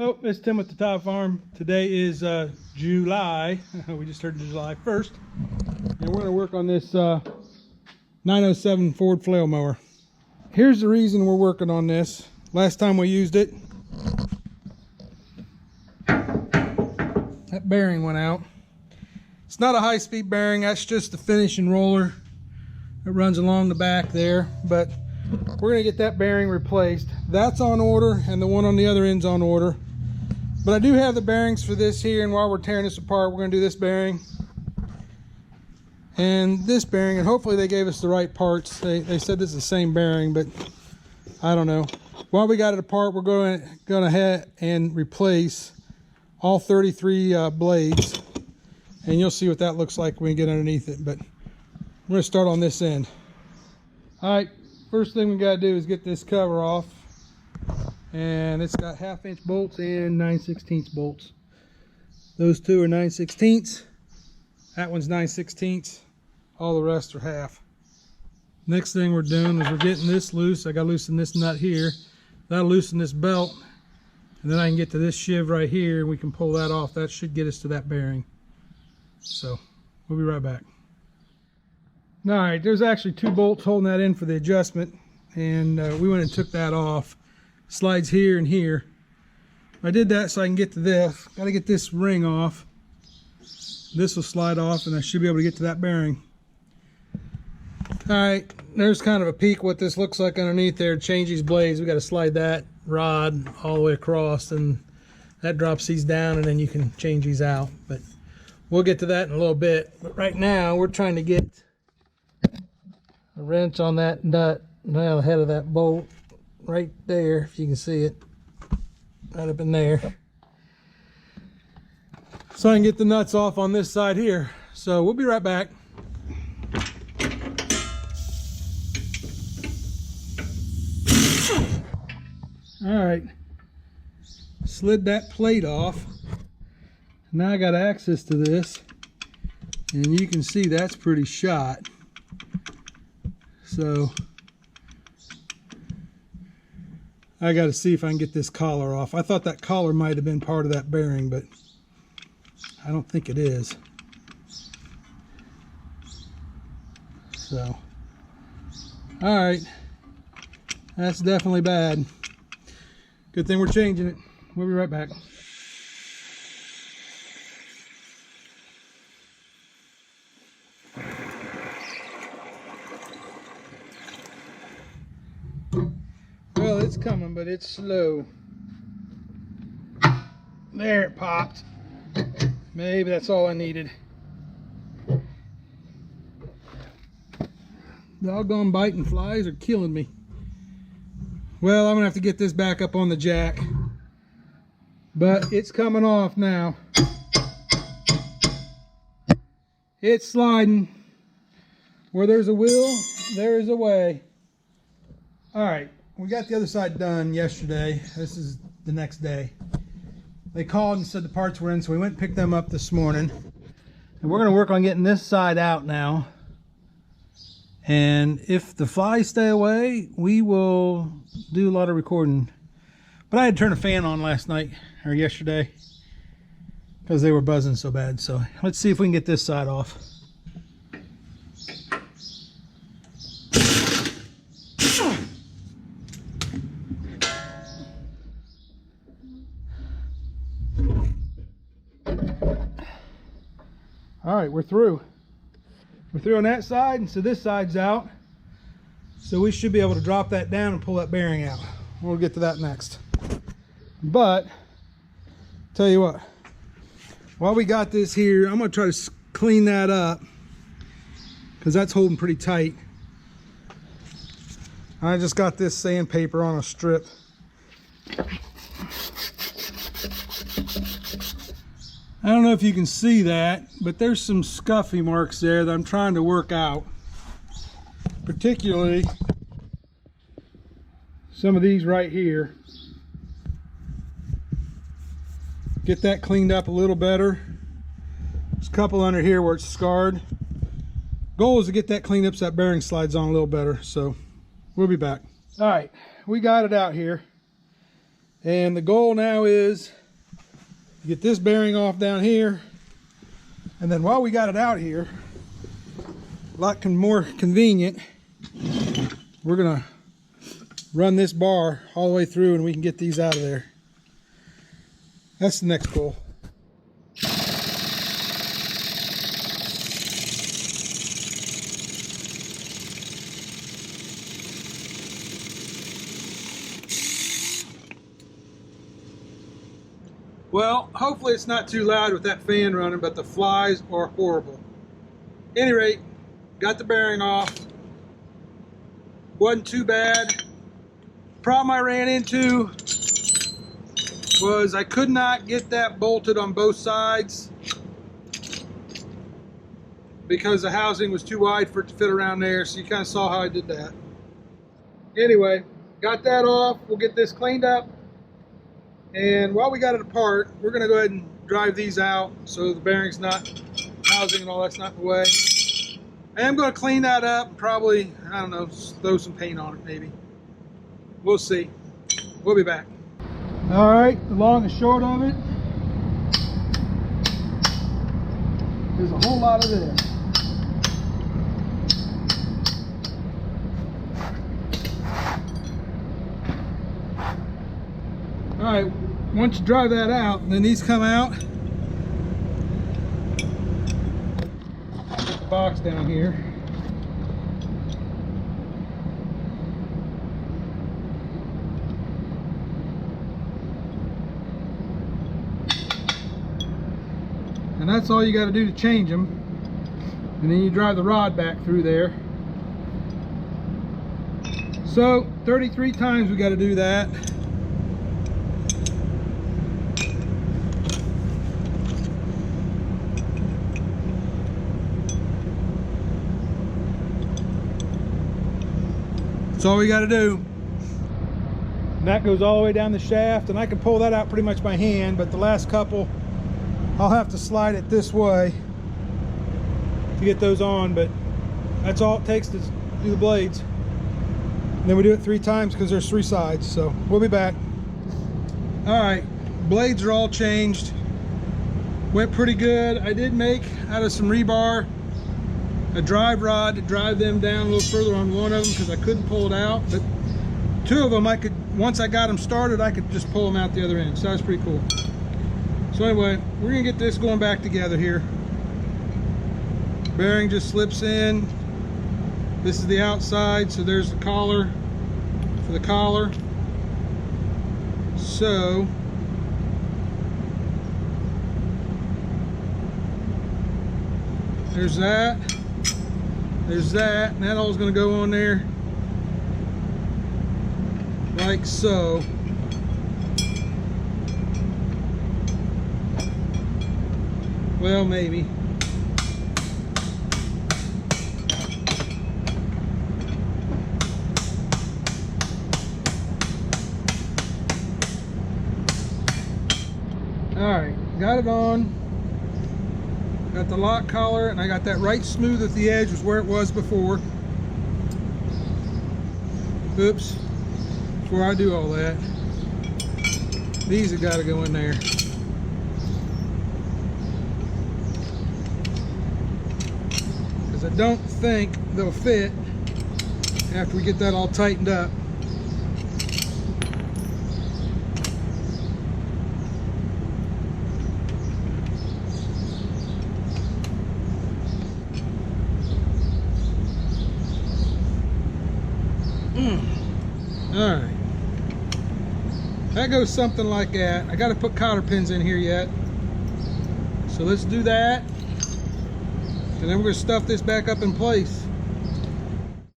Oh, it's Tim with the TAH Farm. Today is July. We just turned July 1st. And we're going to work on this 907 Ford Flail mower. Here's the reason we're working on this. Last time we used it, that bearing went out. It's not a high-speed bearing. That's just the finishing roller that runs along the back there. But we're going to get that bearing replaced. That's on order, and the one on the other end's on order. But I do have the bearings for this here, and while we're tearing this apart, we're going to do this bearing and this bearing, and hopefully they gave us the right parts. They said this is the same bearing, but I don't know. While we got it apart, we're going ahead and replace all 33 blades, and you'll see what that looks like when we get underneath it. But we're going to start on this end. All right, first thing we got to do is get this cover off. And it's got 1/2-inch bolts and 9/16 bolts. Those two are 9/16. That one's 9/16. All the rest are half. Next thing we're doing is we're getting this loose. I got to loosen this nut here. That'll loosen this belt. And then I can get to this shiv right here and we can pull that off. That should get us to that bearing. So we'll be right back. All right, there's actually 2 bolts holding that in for the adjustment. And we went and took that off. Slides here and here. I did that so I can get to this. Got to get this ring off. This will slide off and I should be able to get to that bearing. Alright, there's kind of a peek what this looks like underneath there. Change these blades. We got to slide that rod all the way across, and that drops these down, and then you can change these out. But we'll get to that in a little bit. But right now we're trying to get a wrench on that nut now ahead of that bolt. Right there, if you can see it, right up in there, so I can get the nuts off on this side here. So we'll be right back. All right, slid that plate off. Now I got access to this, and you can see that's pretty shot. So I got to see if I can get this collar off. I thought that collar might have been part of that bearing, but I don't think it is. So, all right, that's definitely bad. Good thing we're changing it. We'll be right back. Well, it's coming, but it's slow. There, it popped. Maybe that's all I needed. Doggone biting flies are killing me. Well, I'm gonna have to get this back up on the jack, but it's coming off now. It's sliding. Where there's a will, there is a way. All right. We got the other side done yesterday. This is the next day. They called and said the parts were in, so we went and picked them up this morning. And we're going to work on getting this side out now. And if the flies stay away, we will do a lot of recording. But I had to turn a fan on last night, or yesterday, because they were buzzing so bad. So let's see if we can get this side off. All right, we're through. We're through on that side, and so this side's out. So we should be able to drop that down and pull that bearing out. We'll get to that next. But, tell you what, while we got this here, I'm gonna try to clean that up, because that's holding pretty tight. I just got this sandpaper on a strip. I don't know if you can see that, but there's some scuffy marks there that I'm trying to work out. Particularly some of these right here. Get that cleaned up a little better. There's a couple under here where it's scarred. Goal is to get that cleaned up so that bearing slides on a little better. So we'll be back. All right, we got it out here. And the goal now is to get this bearing off down here. And then while we got it out here, a lot more convenient, we're gonna run this bar all the way through and we can get these out of there. That's the next goal. Well, hopefully it's not too loud with that fan running, but the flies are horrible. At any rate, got the bearing off. Wasn't too bad. Problem I ran into was I could not get that bolted on both sides because the housing was too wide for it to fit around there, so you kind of saw how I did that. Anyway, got that off. We'll get this cleaned up. And while we got it apart, we're going to go ahead and drive these out so the bearing's not, housing and all that's not in the way. I am going to clean that up and probably, I don't know, throw some paint on it maybe. We'll see. We'll be back. All right, the long and short of it, there's a whole lot of this. All right, once you dry that out, then these come out. Put the box down here. And that's all you got to do to change them. And then you drive the rod back through there. So 33 times we got to do that. That's all we got to do. And that goes all the way down the shaft, and I can pull that out pretty much by hand, but the last couple I'll have to slide it this way to get those on, but that's all it takes to do the blades. And then we do it 3 times because there's 3 sides, so we'll be back. All right, blades are all changed. Went pretty good. I did make out of some rebar a drive rod to drive them down a little further on one of them because I couldn't pull it out, but 2 of them I could, once I got them started, I could just pull them out the other end, so that was pretty cool. So anyway, we're gonna get this going back together here. Bearing just slips in. This is the outside, so there's the collar for the collar. So there's that. There's that, and that all's gonna go on there like so. Well, maybe. All right, got it on. Got the lock collar, and I got that right smooth at the edge was where it was before. Oops, before I do all that. These have got to go in there. Because I don't think they'll fit after we get that all tightened up. All right, that goes something like that. I got to put cotter pins in here yet, so let's do that, and then we're going to stuff this back up in place.